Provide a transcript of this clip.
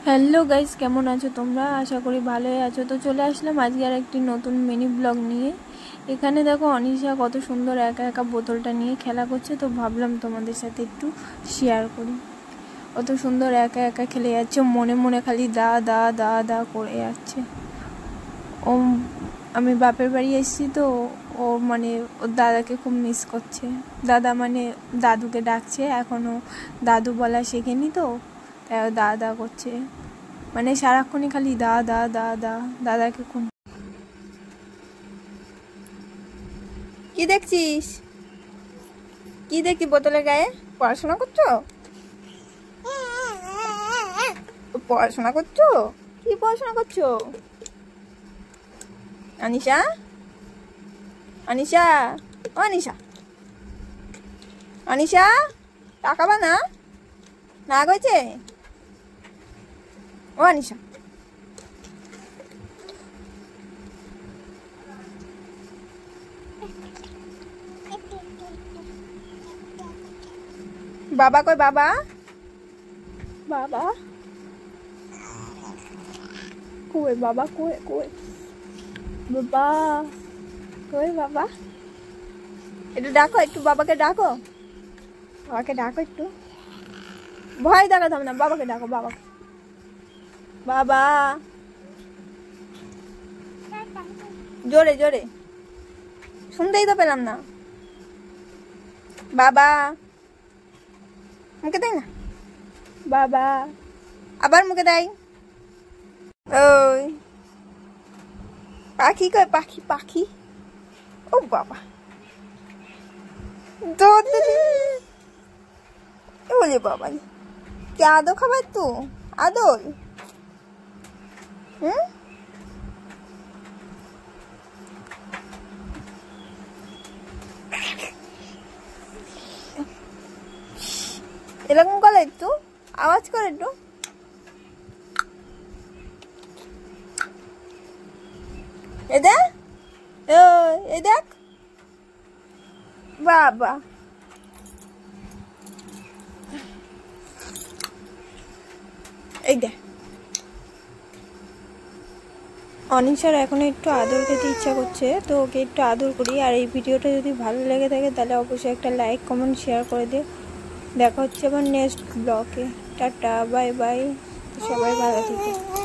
Hello guys, কেমন আছো তোমরা? আশা করি ভালোই আছো। তো চলে আসলাম আজকে আর একটি নতুন মিনি ব্লগ নিয়ে। এখানে দেখো অনিশা কত সুন্দর একা একা বোতলটা নিয়ে খেলা করছে, তো ভাবলাম তোমাদের সাথে একটু শেয়ার করি। কত সুন্দর একা একা খেলে যাচ্ছে, মনে মনে খালি দা দা দা দা করে যাচ্ছে। ও আমি বাপের বাড়ি এসেছি, তো ও মানে ওর দাদাকে খুব মিস করছে। দাদা মানে দাদুকে ডাকছে, এখনও দাদু বলা শেখেনি, তো তাই ও দা দা করছে, মানে সারাক্ষণই খালি দা দা দা দা। দাদাকে খুব। কি দেখছিস? কি দেখছি বোতলের গায়ে? পড়াশোনা করছো? পড়াশোনা করছো? কি পড়াশোনা করছো আনিশা? আনিশা, ও আনিশা, আনিশা তাকাবা না? না গেছে? ও আনিশা, বাবা কই? বাবা, বাবা কই? বাবা কই? কই বাবা? কই বাবা? একটু ডাকো, একটু বাবাকে ডাকো, বাবাকে ডাকো একটু। ভয় দেখাতে হবে না, বাবাকে ডাকো, বাবাকে। বাবা, জোরে জোরে, শুনতেই তো পেলাম না। বাবা, মুখে দেয় না বাবা, আবার মুখে দেয়। ওই পাখি কই? পাখি, পাখি। ও বাবা, বলে বাবা, কি আদো খাবার তো? আদল? হুম, এরকম করে একটু আওয়াজ করে একটু। এ দেখ, এ দেখ বাবা। এই দেখ, অনিশার এখন একটু আদর খেতে ইচ্ছা করছে, তো ওকে একটু আদর করি। আর এই ভিডিওটা যদি ভালো লেগে থাকে তাহলে অবশ্যই একটা লাইক, কমেন্ট, শেয়ার করে দিও। দেখা হচ্ছে আবার নেক্সট ব্লগে। টাটা, বাই বাই, সবাই ভালো থেকো।